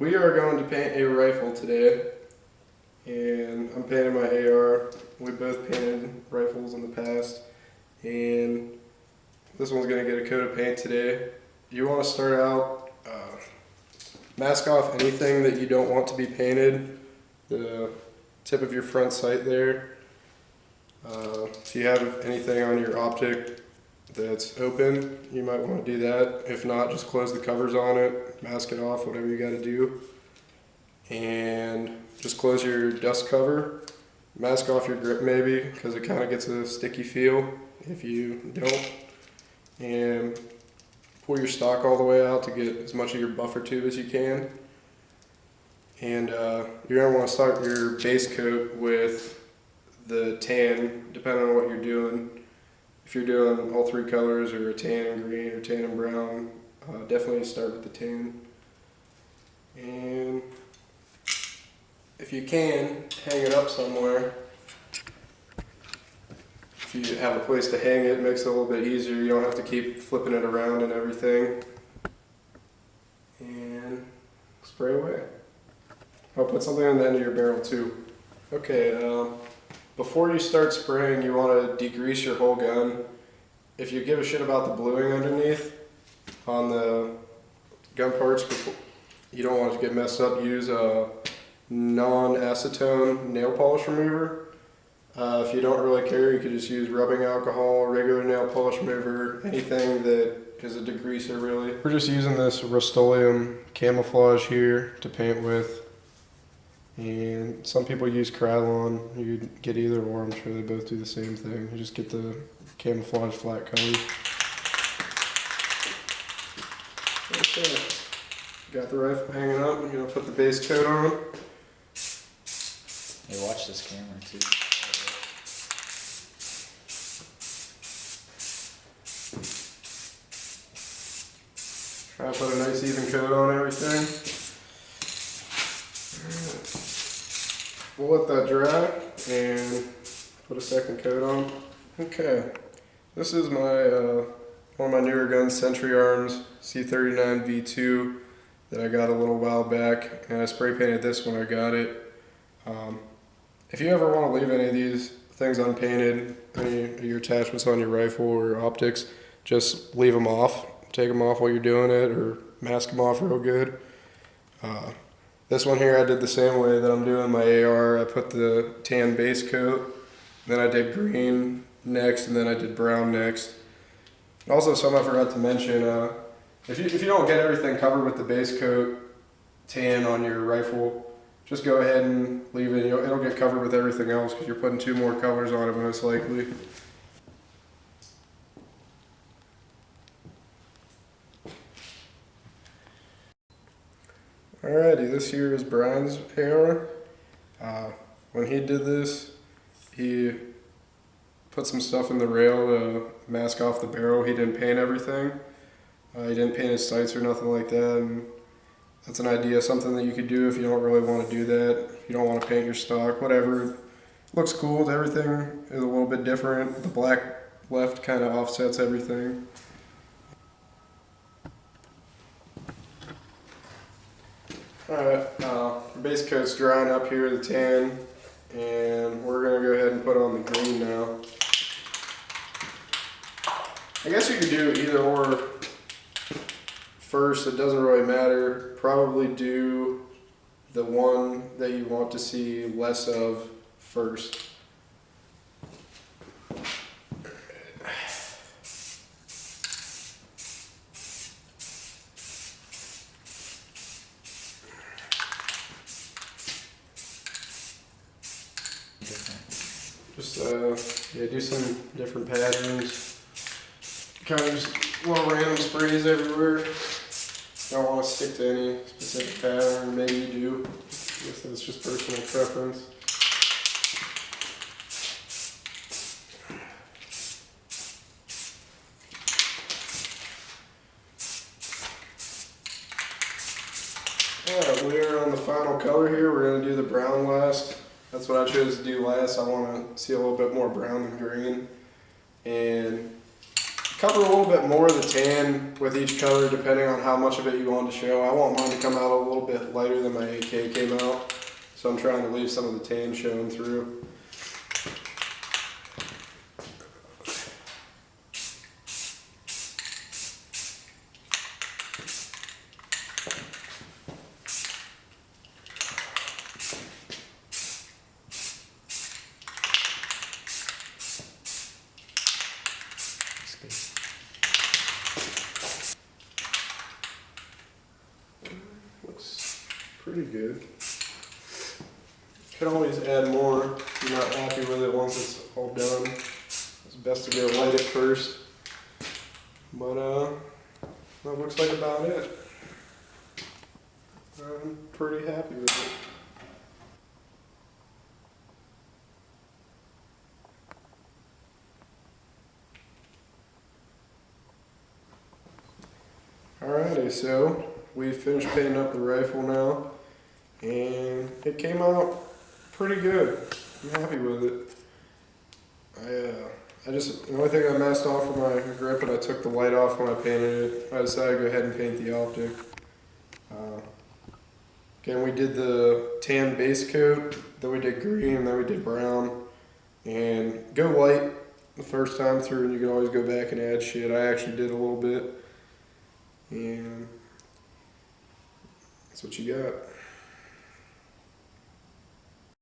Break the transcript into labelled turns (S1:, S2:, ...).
S1: We are going to paint a rifle today, and I'm painting my AR. We both painted rifles in the past, and this one's going to get a coat of paint today. You want to start out, mask off anything that you don't want to be painted, the tip of your front sight there. If you have anything on your optic that's open, you might want to do that. If not, just close the covers on it, mask it off, whatever you got to do. And just close your dust cover, mask off your grip maybe, because it kind of gets a sticky feel if you don't. And pull your stock all the way out to get as much of your buffer tube as you can. And you're going to want to start your base coat with the tan, depending on what you're doing. If you're doing all three colors, or a tan and green, or tan and brown, definitely start with the tan. And if you can, hang it up somewhere. If you have a place to hang it, it makes it a little bit easier. You don't have to keep flipping it around and everything. And spray away. I'll put something on the end of your barrel too. Okay, before you start spraying, you want to degrease your whole gun. If you give a shit about the bluing underneath on the gun parts, you don't want it to get messed up, use a non-acetone nail polish remover. If you don't really care, you could just use rubbing alcohol, regular nail polish remover, anything that is a degreaser really. We're just using this Rust-Oleum camouflage here to paint with. And some people use Krylon. You could get either or, I'm sure they both do the same thing. You just get the camouflage flat colors. Okay, got the rifle hanging up. I'm gonna put the base coat on.
S2: Hey, watch this camera too.
S1: Try to put a nice even coat on everything. We'll let that dry and put a second coat on. Okay, this is my one of my newer guns, Century Arms C39 V2 that I got a little while back, and I spray painted this when I got it. If you ever want to leave any of these things unpainted, any of your attachments on your rifle or optics, just leave them off. Take them off while you're doing it, or mask them off real good. This one here I did the same way that I'm doing my AR. I put the tan base coat, then I did green next, and then I did brown next. Also, something I forgot to mention, if you don't get everything covered with the base coat tan on your rifle, just go ahead and leave it. It'll get covered with everything else because you're putting two more colors on it most likely. Alrighty, this here is Brian's AR. When he did this, he put some stuff in the rail to mask off the barrel. He didn't paint everything. He didn't paint his sights or nothing like that. And that's an idea, something that you could do if you don't really want to do that. If you don't want to paint your stock, whatever. Looks cool. Everything is a little bit different. The black left kind of offsets everything. Alright, the base coat's drying up here, the tan, and we're going to go ahead and put on the green now. I guess you could do either or first, it doesn't really matter. Probably do the one that you want to see less of first. Just yeah, do some different patterns. Kind of just little random sprays everywhere. Don't want to stick to any specific pattern. Maybe you do. I guess that's just personal preference. Alright, we are on the final color here. We're going to do the brown last. That's what I chose to do last. I want to see a little bit more brown than green. And cover a little bit more of the tan with each color depending on how much of it you want to show. I want mine to come out a little bit lighter than my AK came out, so I'm trying to leave some of the tan showing through. Looks pretty good. Can always add more if you're not happy with it once it's all done. It's best to go light it first. But that looks like about it. I'm pretty happy with it. Alrighty, so we finished painting up the rifle now, and it came out pretty good. I'm happy with it. The only thing I messed off with my grip, and I took the light off when I painted it. I decided to go ahead and paint the optic. Again, we did the tan base coat, then we did green, then we did brown. And go light the first time through, and you can always go back and add shit. I actually did a little bit. And that's what you got.